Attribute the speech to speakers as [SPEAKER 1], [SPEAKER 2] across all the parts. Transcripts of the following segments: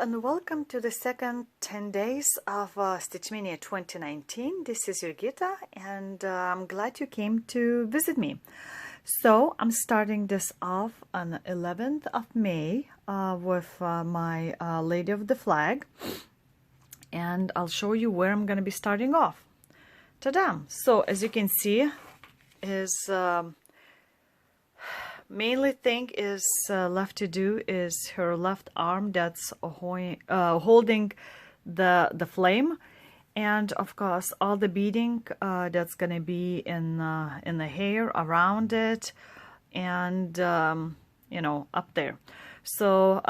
[SPEAKER 1] and welcome to the second 10 days of Stitchmaynia 2019. This is Jurgita and I'm glad you came to visit me. So I'm starting this off on the 11th of May with my Lady of the Flag, and I'll show you where I'm going to be starting off. Ta-da! So as you can see, is mainly thing is left to do is her left arm that's holding the flame, and of course all the beading that's gonna be in the hair around it, and you know, up there. So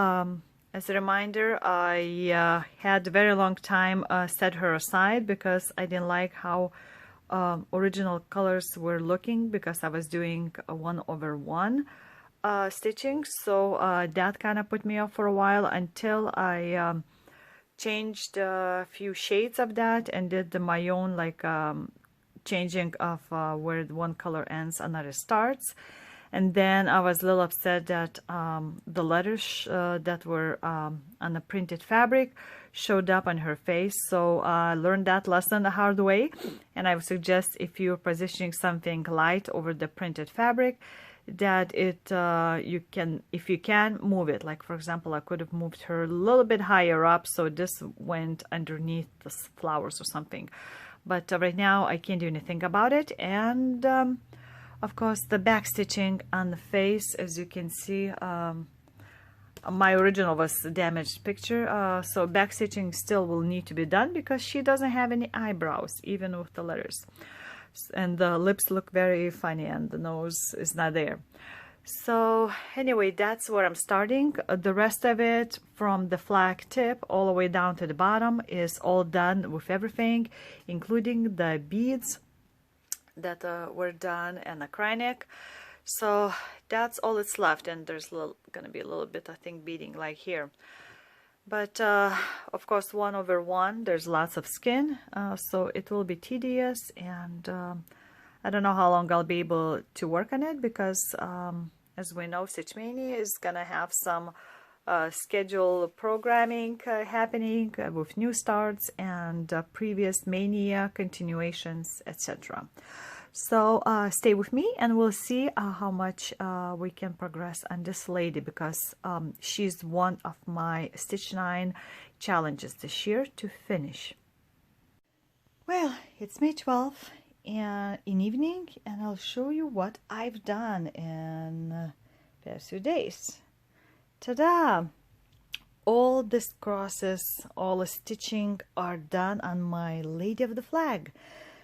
[SPEAKER 1] as a reminder, I had a very long time set her aside because I didn't like how original colors were looking, because I was doing a 1/1 stitching. So that kind of put me off for a while until I changed a few shades of that and did my own like changing of where one color ends, another starts. And then I was a little upset that the letters that were on the printed fabric showed up on her face. So I learned that lesson the hard way, and I would suggest, if you're positioning something light over the printed fabric, that you can, if you can, move it. Like for example, I could have moved her a little bit higher up so this went underneath the flowers or something, but right now I can't do anything about it. And of course the back stitching on the face, as you can see, my original was a damaged picture, so back stitching still will need to be done because she doesn't have any eyebrows, even with the letters, and the lips look very funny and the nose is not there. So anyway, that's where I'm starting. The rest of it, from the flag tip all the way down to the bottom, is all done with everything, including the beads that were done and the cryonic. So that's all that's left, and there's gonna be a little bit, I think, beading like here. But of course 1/1, there's lots of skin, so it will be tedious, and I don't know how long I'll be able to work on it, because as we know, Stitchmaynia is gonna have some schedule programming happening with new starts and previous mania continuations, etc. So stay with me and we'll see how much we can progress on this lady, because she's one of my Stitch 9 challenges this year to finish. Well, it's May 12th and in evening, and I'll show you what I've done in the past few days. Ta-da! All these crosses, all the stitching are done on my Lady of the Flag.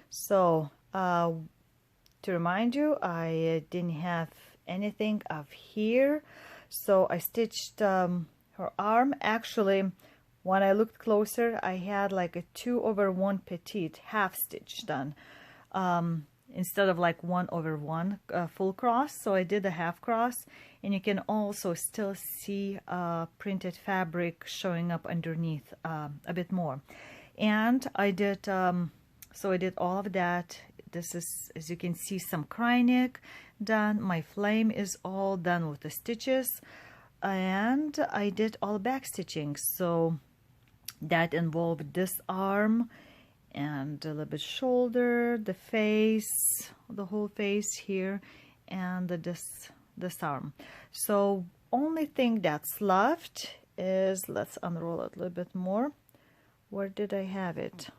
[SPEAKER 1] So to remind you, I didn't have anything of here, so I stitched her arm. Actually, when I looked closer, I had like a 2/1 petite half stitch done instead of like 1/1 full cross. So I did a half cross, and you can also still see printed fabric showing up underneath a bit more. And I did so I did all of that. This is, as you can see, some cryonic done. My flame is all done with the stitches, and I did all back stitching. So that involved this arm and a little bit shoulder, the face, the whole face here, and this arm. So only thing that's left is, let's unroll it a little bit more. Where did I have it?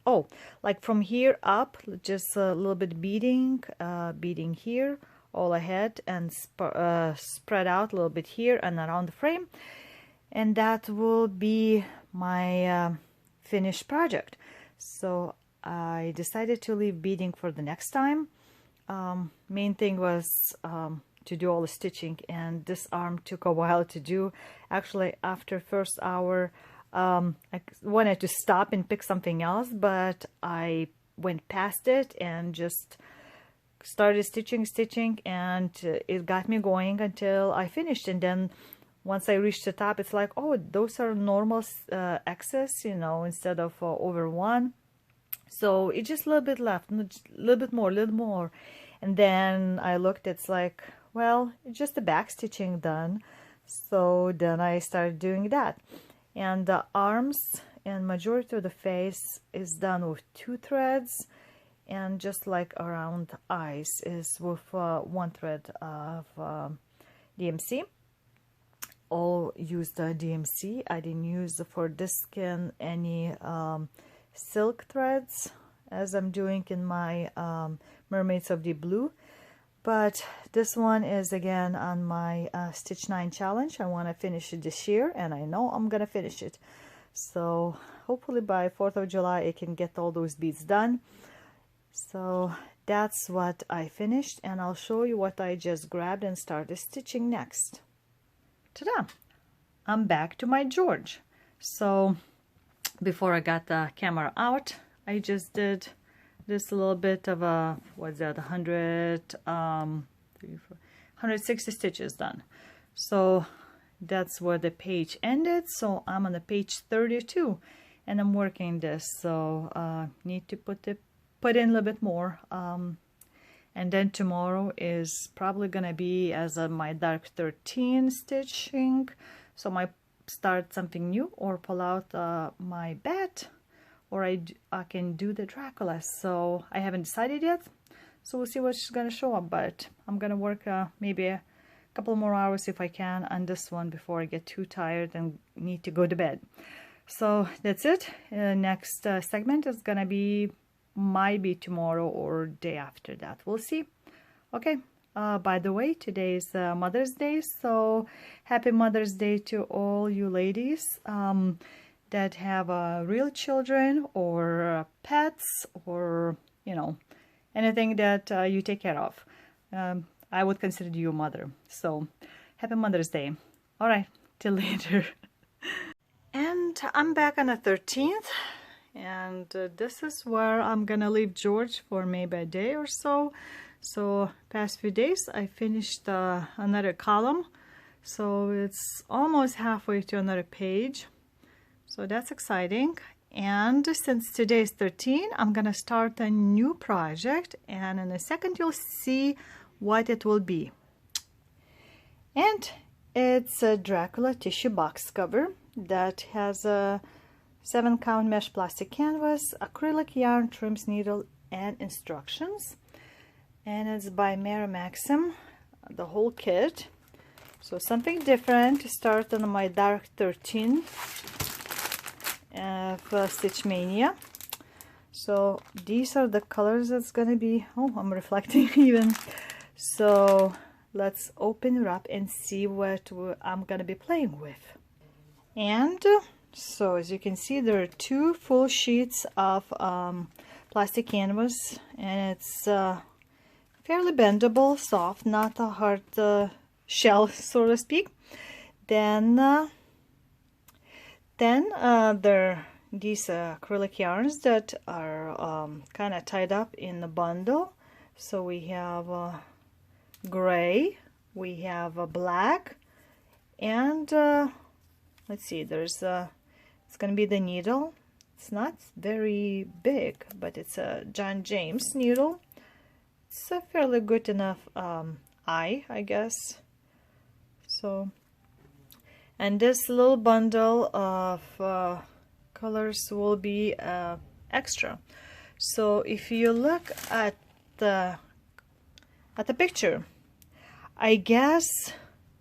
[SPEAKER 1] Oh, like from here up, just a little bit beading here all ahead, and spread out a little bit here and around the frame, and that will be my finished project. So I decided to leave beading for the next time. Main thing was to do all the stitching, and this arm took a while to do. Actually, after first hour, I wanted to stop and pick something else, but I went past it and just started stitching, and it got me going until I finished. And then once I reached the top, it's like, oh, those are normal excess, you know, instead of over 1. So it's just a little bit left, a little more. And then I looked, it's like, well, it's just the back stitching done. So then I started doing that. And the arms and majority of the face is done with 2 threads, and just like around the eyes is with 1 thread of DMC. All used DMC. I didn't use for this skin any silk threads as I'm doing in my Mermaids of the Blue. But this one is again on my Stitch 9 challenge. I want to finish it this year, and I know I'm gonna finish it. So hopefully by 4th of July I can get all those beads done. So that's what I finished, and I'll show you what I just grabbed and started stitching next. Ta-da! I'm back to my George. So before I got the camera out, I just did this little bit of a, what's that, 160 stitches done. So that's where the page ended. So I'm on the page 32 and I'm working this. So need to put in a little bit more. And then tomorrow is probably gonna be as my dark 13 stitching. So I might start something new or pull out my bat, or I can do the Dracula. So I haven't decided yet. So we'll see what's gonna show up, but I'm gonna work maybe a couple more hours if I can on this one before I get too tired and need to go to bed. So that's it. Next segment is gonna be might be tomorrow or day after that. We'll see. Okay. By the way, today is Mother's Day, so happy Mother's Day to all you ladies that have real children or pets, or you know, anything that you take care of. I would consider you a mother. So happy Mother's Day. All right, till later. And I'm back on the 13th. And this is where I'm gonna leave George for maybe a day or so. So past few days I finished another column, so it's almost halfway to another page, so that's exciting. And since today is 13, I'm gonna start a new project, and in a second you'll see what it will be. And it's a Dracula tissue box cover that has a 7-count mesh plastic canvas, acrylic yarn, trims, needle, and instructions. And it's by Mary Maxim, the whole kit. So something different to start on my dark 13 of Stitchmaynia. So these are the colors that's gonna be. Oh, I'm reflecting even. So let's open it up and see what I'm gonna be playing with. And so as you can see, there are 2 full sheets of plastic canvas, and it's fairly bendable, soft, not a hard shell, so to speak. Then there are these acrylic yarns that are kind of tied up in a bundle. So we have gray, we have black, and let's see, there's it's gonna be the needle. It's not very big, but it's a John James needle. It's a fairly good enough eye, I guess. So, and this little bundle of colors will be extra. So if you look at the picture, I guess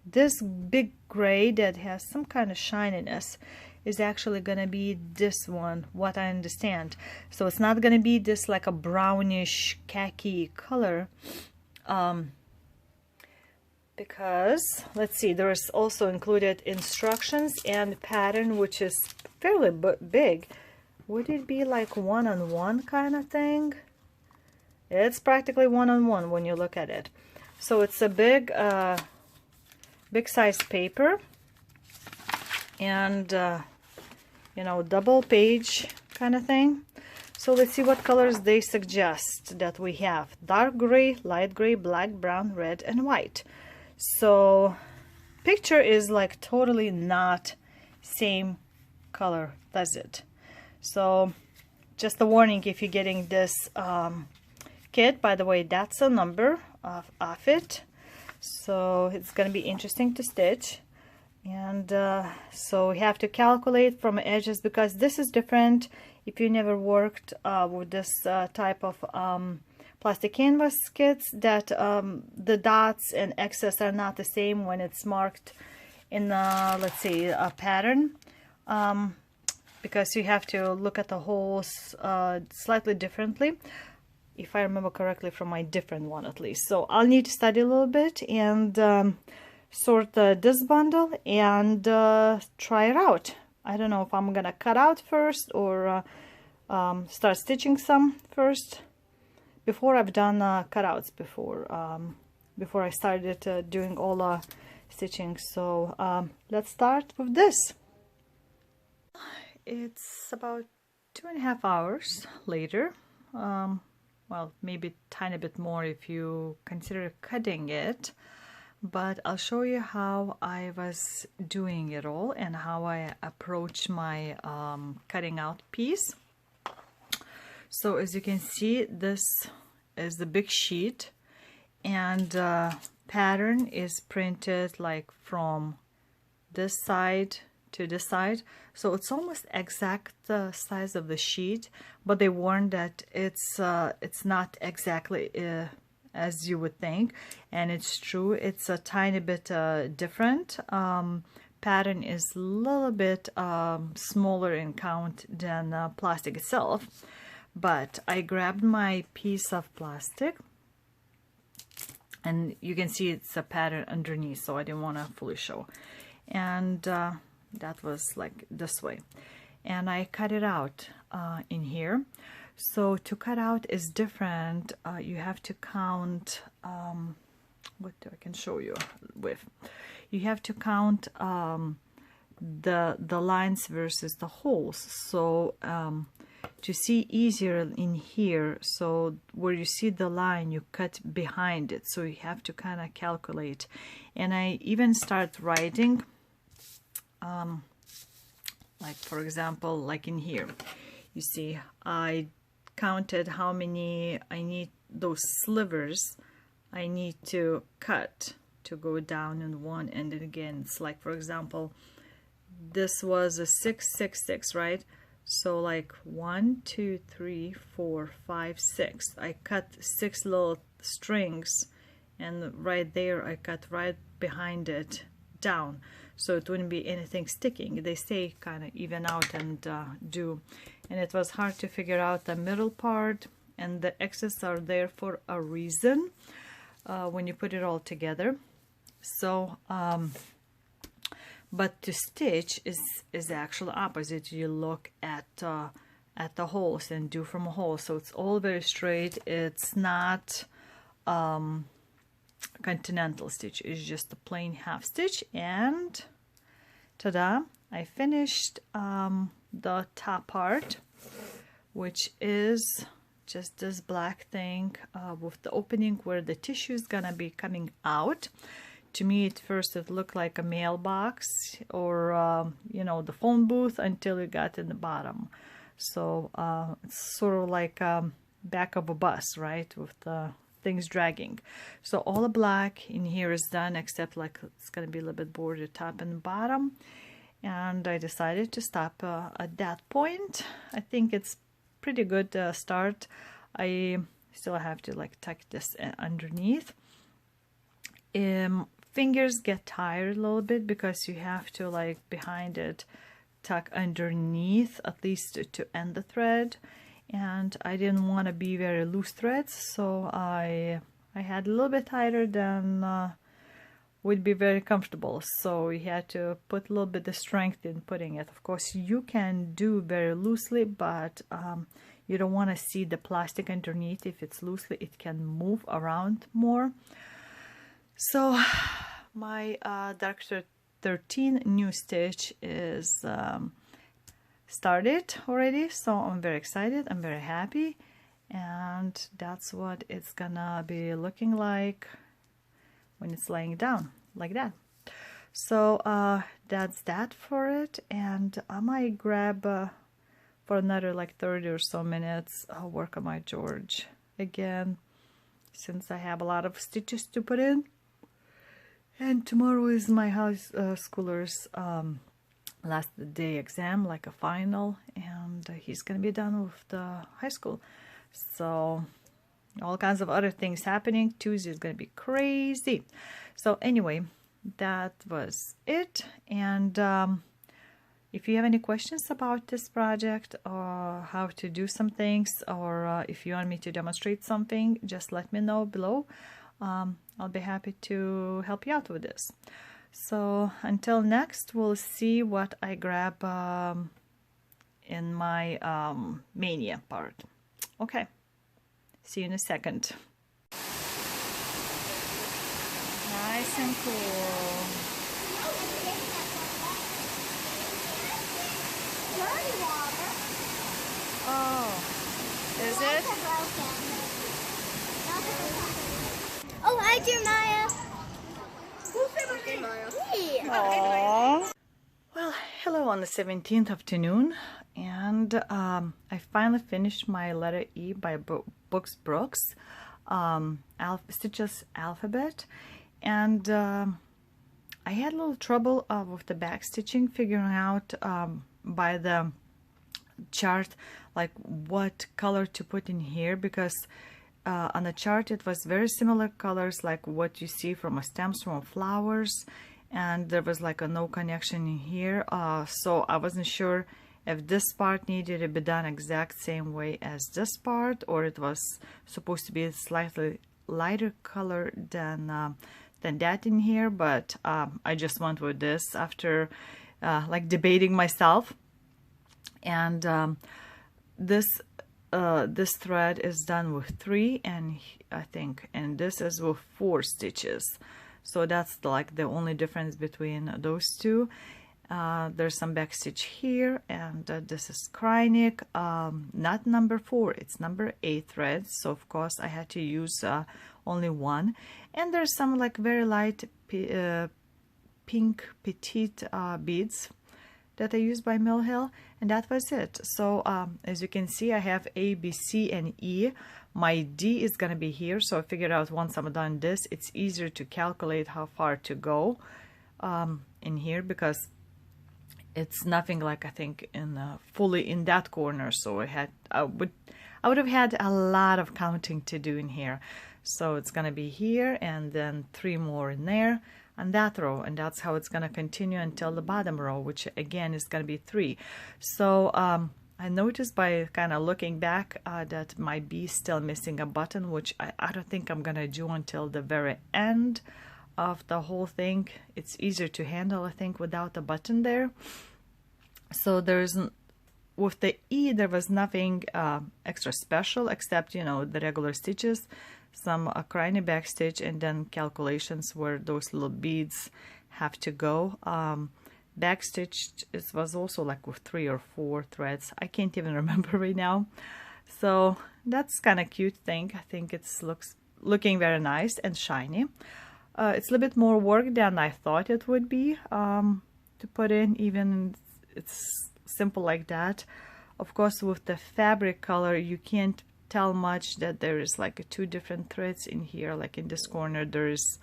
[SPEAKER 1] this big gray that has some kind of shininess is actually gonna be this one, what I understand. So it's not gonna be this like a brownish khaki color, because let's see, there's also included instructions and pattern, which is fairly big. Would it be like one-on-one kind of thing? It's practically one-on-one when you look at it. So it's a big sized paper, and you know, double page kind of thing. So let's see what colors they suggest that we have. Dark gray, light gray, black, brown, red, and white. So picture is like totally not same color, does it? So just a warning if you're getting this kit. By the way, that's a number of it, so it's gonna be interesting to stitch. And so we have to calculate from edges, because this is different if you never worked with this type of plastic canvas kits, that the dots and excess are not the same when it's marked in let's say a pattern, because you have to look at the holes slightly differently, if I remember correctly from my different one at least. So I'll need to study a little bit and sort this bundle and try it out. I don't know if I'm gonna cut out first or start stitching some first. Before, I've done cutouts before I started doing all stitching. So let's start with this. It's about 2.5 hours later. Well, maybe a tiny bit more if you consider cutting it, but I'll show you how I was doing it all and how I approach my cutting out piece. So as you can see, this is the big sheet, and pattern is printed like from this side to this side, so it's almost exact the size of the sheet, but they warn that it's not exactly as you would think, and it's true, it's a tiny bit different. Pattern is a little bit smaller in count than plastic itself, but I grabbed my piece of plastic, and you can see it's a pattern underneath, so I didn't want to fully show, and that was like this way, and I cut it out in here. So to cut out is different. You have to count what I can show you with. You have to count the lines versus the holes. So to see easier in here, so where you see the line, you cut behind it, so you have to kind of calculate. And I even start writing, like for example, like in here, you see I counted how many I need, those slivers I need to cut to go down in one, and then again it's like, for example, this was a 6 6 6, right? So like 1 2 3 4 5 6, I cut 6 little strings, and right there I cut right behind it down, so it wouldn't be anything sticking. They stay kind of even out and do. And it was hard to figure out the middle part, and the excess are there for a reason when you put it all together. So but to stitch is actually opposite. You look at the holes and do from a hole, so it's all very straight. It's not continental stitch, is just a plain half stitch, and ta-da, I finished the top part, which is just this black thing with the opening where the tissue is gonna be coming out. To me at first it looked like a mailbox or you know, the phone booth, until you got in the bottom. So it's sort of like back of a bus, right, with the things dragging. So all the black in here is done, except like it's going to be a little bit bordered top and bottom, and I decided to stop at that point. I think it's pretty good start. I still have to like tuck this underneath. Fingers get tired a little bit because you have to like behind it tuck underneath at least to end the thread, and I didn't want to be very loose threads, so I had a little bit tighter than would be very comfortable, so you had to put a little bit of strength in putting it. Of course you can do very loosely, but you don't want to see the plastic underneath. If it's loosely, it can move around more. So my Dark 13 new stitch is started already, so I'm very excited, I'm very happy, and that's what it's gonna be looking like when it's laying down like that. So that's that for it, and I might grab for another like 30 or so minutes I'll work on my George again, since I have a lot of stitches to put in. And tomorrow is my high schooler's last day exam, like a final, and he's gonna be done with the high school. So all kinds of other things happening. Tuesday is gonna be crazy. So anyway, that was it. And if you have any questions about this project or how to do some things, or if you want me to demonstrate something, just let me know below. I'll be happy to help you out with this. So until next, we'll see what I grab in my mania part. Okay, see you in a second. Nice and cool. Oh, is it?
[SPEAKER 2] Oh, hi, Jeremiah.
[SPEAKER 1] Aww. Well, hello on the 17th afternoon, and I finally finished my letter E by Brooke's Stitches alphabet, and I had a little trouble with the back stitching, figuring out by the chart like what color to put in here, because on the chart it was very similar colors like what you see from a stems from flowers, and there was like a no connection in here, so I wasn't sure if this part needed to be done exact same way as this part, or it was supposed to be a slightly lighter color than that in here. But I just went with this after like debating myself. And this thread is done with 3, and I think, and this is with 4 stitches. So that's like the only difference between those two. There's some back stitch here, and this is Krynic, not number 4, it's number 8 thread. So of course I had to use only one. And there's some like very light pink petite beads that I used by Mill Hill, and that was it. So as you can see, I have A, B, C, and E. My D is gonna be here, so I figured out once I'm done this, it's easier to calculate how far to go in here, because it's nothing like, I think, in fully in that corner. So I would have had a lot of counting to do in here. So it's gonna be here, and then 3 more in there, and that row, and that's how it's going to continue until the bottom row, which again is going to be 3. So I noticed by kind of looking back that my B is still missing a button, which I don't think I'm going to do until the very end of the whole thing. It's easier to handle, I think, without a button there. So there's, with the E, there was nothing extra special except, you know, the regular stitches, some Krynic back stitch, and then calculations where those little beads have to go. Back stitch was also like with 3 or 4 threads. I can't even remember right now. So that's kind of cute thing. I think it's looking very nice and shiny. It's a little bit more work than I thought it would be to put in, even it's simple like that. Of course, with the fabric color, you can't tell much that there is like 2 different threads in here. Like in this corner, there's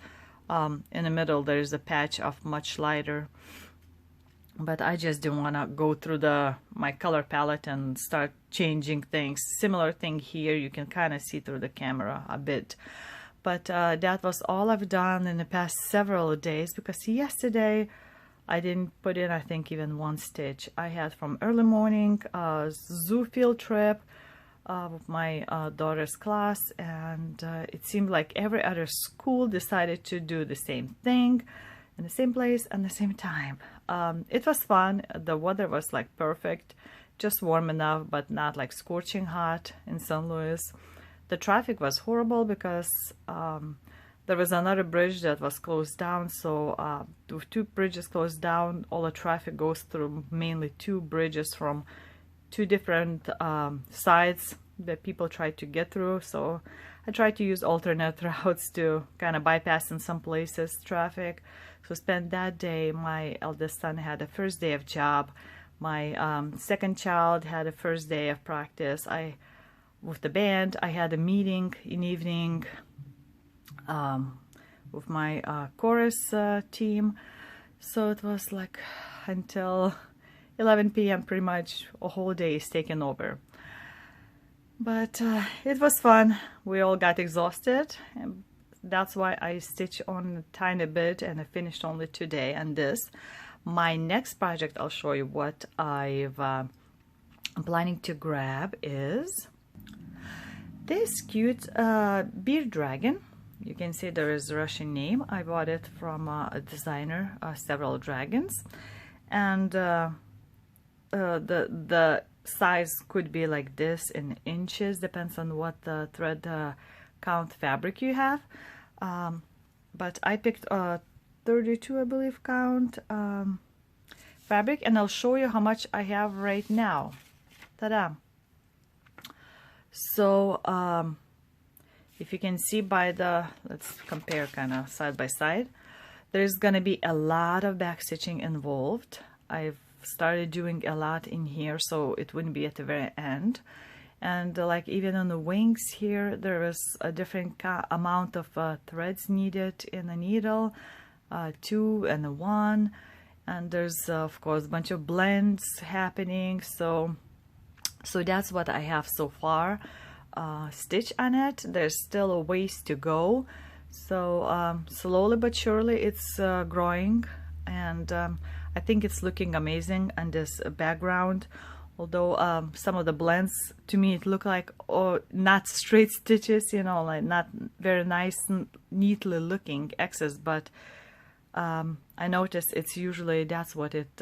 [SPEAKER 1] in the middle there's a patch of much lighter, but I just didn't want to go through my color palette and start changing things. Similar thing here, you can kind of see through the camera a bit. But that was all I've done in the past several days, because yesterday I didn't put in, I think, even 1 stitch. I had from early morning zoo field trip with my daughter's class, and it seemed like every other school decided to do the same thing in the same place and the same time. It was fun. The weather was like perfect, just warm enough, but not like scorching hot in St. Louis. The traffic was horrible because there was another bridge that was closed down. So with 2 bridges closed down, all the traffic goes through mainly 2 bridges from 2 different sides that people try to get through. So I tried to use alternate routes to kind of bypass in some places traffic. So spent that day. My eldest son had a first day of job. My second child had a first day of practice. With the band, I had a meeting in evening with my chorus team. So it was like until 11 p.m. pretty much a whole day is taken over. But it was fun. We all got exhausted, and that's why I stitched on a tiny bit and I finished only today and this. My next project, I'll show you what I'm planning to grab is this cute beard dragon. You can see there is a Russian name. I bought it from a designer, several dragons, and the size could be like this in inches, depends on what the thread count fabric you have. But I picked 32, I believe, count fabric, and I'll show you how much I have right now. Ta-da! So if you can see by the, let's compare kind of side by side, there's gonna be a lot of back stitching involved. I've started doing a lot in here so it wouldn't be at the very end. And like even on the wings here, there is a different amount of threads needed in the needle, 2 and a 1, and there's of course a bunch of blends happening. So that's what I have so far stitched on it. There's still a ways to go, so slowly but surely it's growing, and I think it's looking amazing on this background. Although some of the blends to me it look like not straight stitches, you know, like not very nice and neatly looking X's, but I noticed it's usually that's what it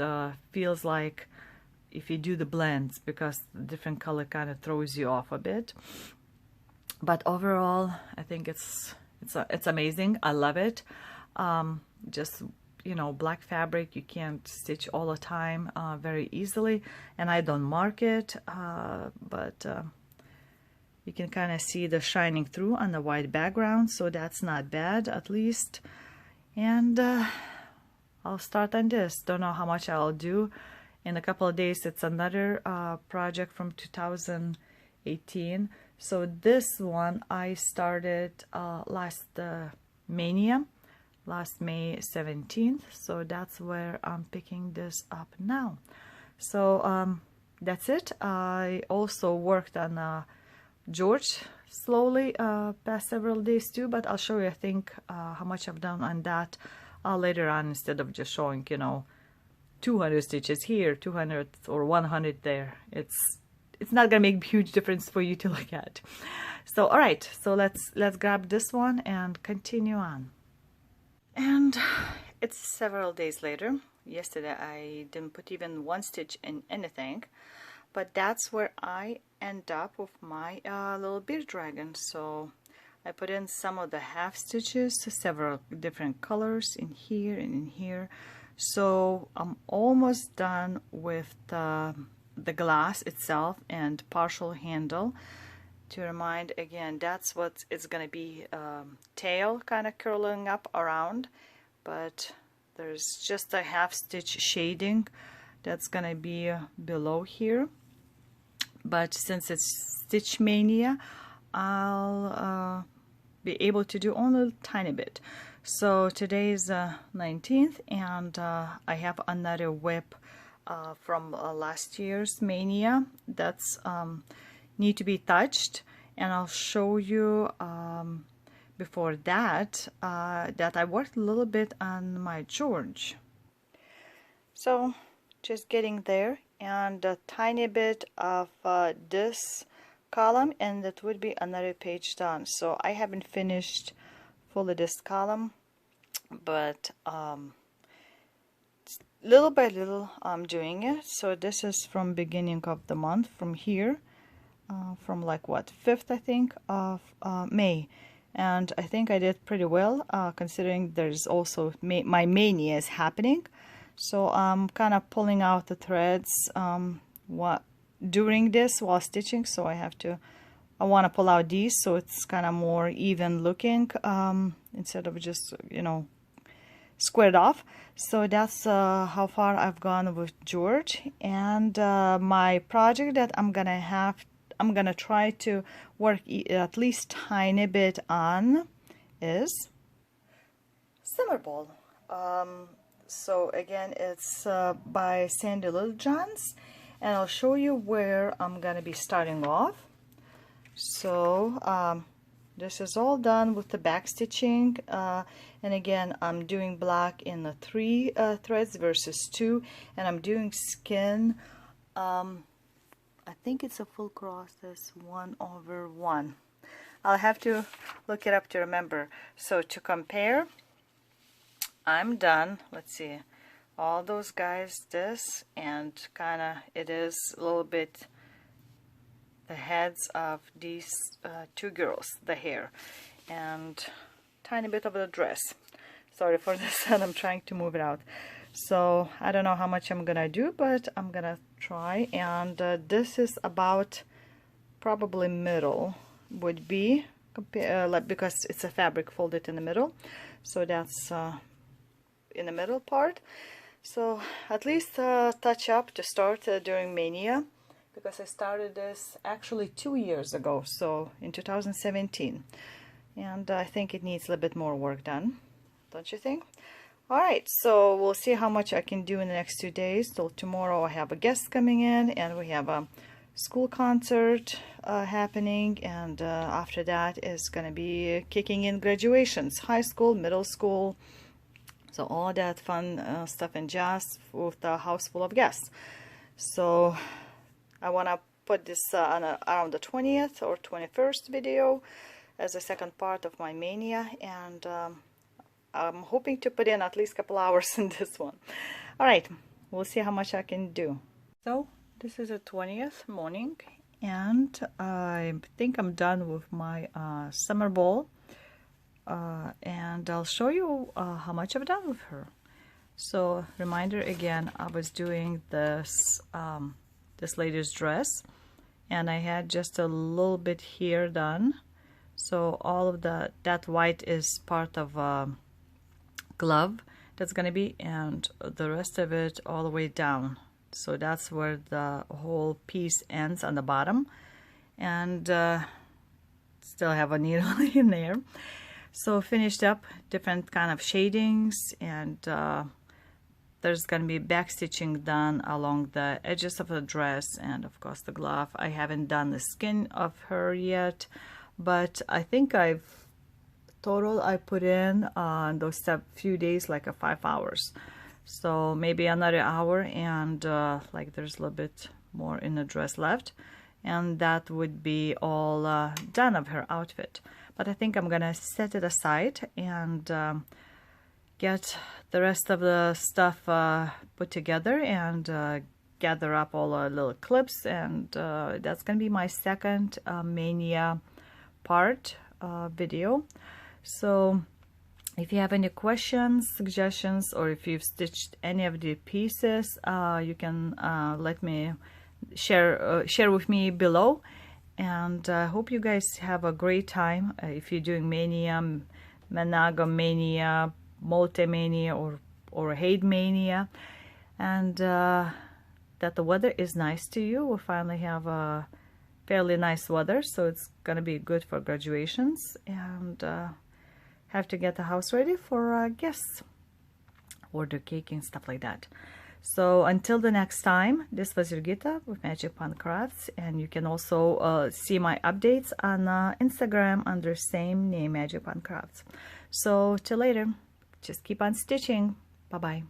[SPEAKER 1] feels like if you do the blends, because the different color kind of throws you off a bit. But overall I think it's amazing. I love it. Just, you know, black fabric you can't stitch all the time very easily, and I don't mark it, but you can kind of see the shining through on the white background, so that's not bad at least. And I'll start on this. Don't know how much I'll do in a couple of days. It's another project from 2018. So this one I started last May 17th, so that's where I'm picking this up now. So that's it. I also worked on George slowly past several days too, but I'll show you I think how much I've done on that later on, instead of just showing, you know, 200 stitches here, 200 or 100 there. It's not gonna make a huge difference for you to look at. So all right, so let's grab this one and continue on. And it's several days later. Yesterday I didn't put even one stitch in anything, but that's where I end up with my little beard dragon. So I put in some of the half stitches, several different colors in here and in here. So I'm almost done with the glass itself and partial handle. To remind again, that's what it's gonna be, tail kind of curling up around, but there's just a half stitch shading that's gonna be below here. But since it's Stitchmaynia, I'll be able to do only a tiny bit. So today is 19th, and I have another whip from last year's Mania that's need to be touched, and I'll show you before that that I worked a little bit on my George. So just getting there, and a tiny bit of this column, and that would be another page done. So I haven't finished fully this column, but little by little I'm doing it. So this is from beginning of the month, from here, from like what, 5th I think of May, and I think I did pretty well considering there's also my Mania is happening. So I'm kind of pulling out the threads during this while stitching, so I want to pull out these so it's kind of more even looking, instead of just, you know, squared off. So that's how far I've gone with George. And my project that I'm gonna try to work at least tiny bit on is summer ball. So again, it's by Sandi Littlejohn, and I'll show you where I'm gonna be starting off. So this is all done with the back stitching, and again I'm doing black in the 3 threads versus 2, and I'm doing skin. I think it's a full cross. This 1/1. I'll have to look it up to remember. So to compare, I'm done. Let's see, all those guys, this, and kind of it is a little bit the heads of these 2 girls, the hair, and tiny bit of the dress. Sorry for the sun, I'm trying to move it out. So I don't know how much I'm gonna do, but I'm gonna try. And this is about probably middle would be like, because it's a fabric folded in the middle, so that's in the middle part. So at least touch up to start during Mania, because I started this actually 2 years ago, so in 2017, and I think it needs a little bit more work done, don't you think? Alright, so we'll see how much I can do in the next 2 days. Till tomorrow I have a guest coming in, and we have a school concert happening, and after that is going to be kicking in graduations, high school, middle school, so all that fun stuff and jazz with a house full of guests. So I want to put this on around the 20th or 21st video as a second part of my Mania, and I'm hoping to put in at least a couple hours in this one. Alright, we'll see how much I can do. So this is the 20th morning, and I think I'm done with my summer ball, and I'll show you how much I've done with her. So reminder again, I was doing this this lady's dress, and I had just a little bit here done. So all of that white is part of glove that's gonna be, and the rest of it all the way down. So that's where the whole piece ends on the bottom, and still have a needle in there. So finished up different kind of shadings, and there's gonna be back stitching done along the edges of the dress, and of course the glove. I haven't done the skin of her yet, but I think I put in on those few days like 5 hours, so maybe another hour, and like there's a little bit more in the dress left, and that would be all done of her outfit. But I think I'm gonna set it aside and get the rest of the stuff put together, and gather up all the little clips, and that's gonna be my second Mania part video. So if you have any questions, suggestions, or if you've stitched any of the pieces, you can let me share with me below. And I hope you guys have a great time if you're doing Mania, Monogamania, Multimania, or Hate Mania, and that the weather is nice to you. We'll finally have a fairly nice weather, so it's gonna be good for graduations, and have to get the house ready for guests, order cake and stuff like that. So until the next time, this was Jurgita with Magic Pond Crafts, and you can also see my updates on Instagram under same name, Magic Pond Crafts. So till later, just keep on stitching. Bye bye.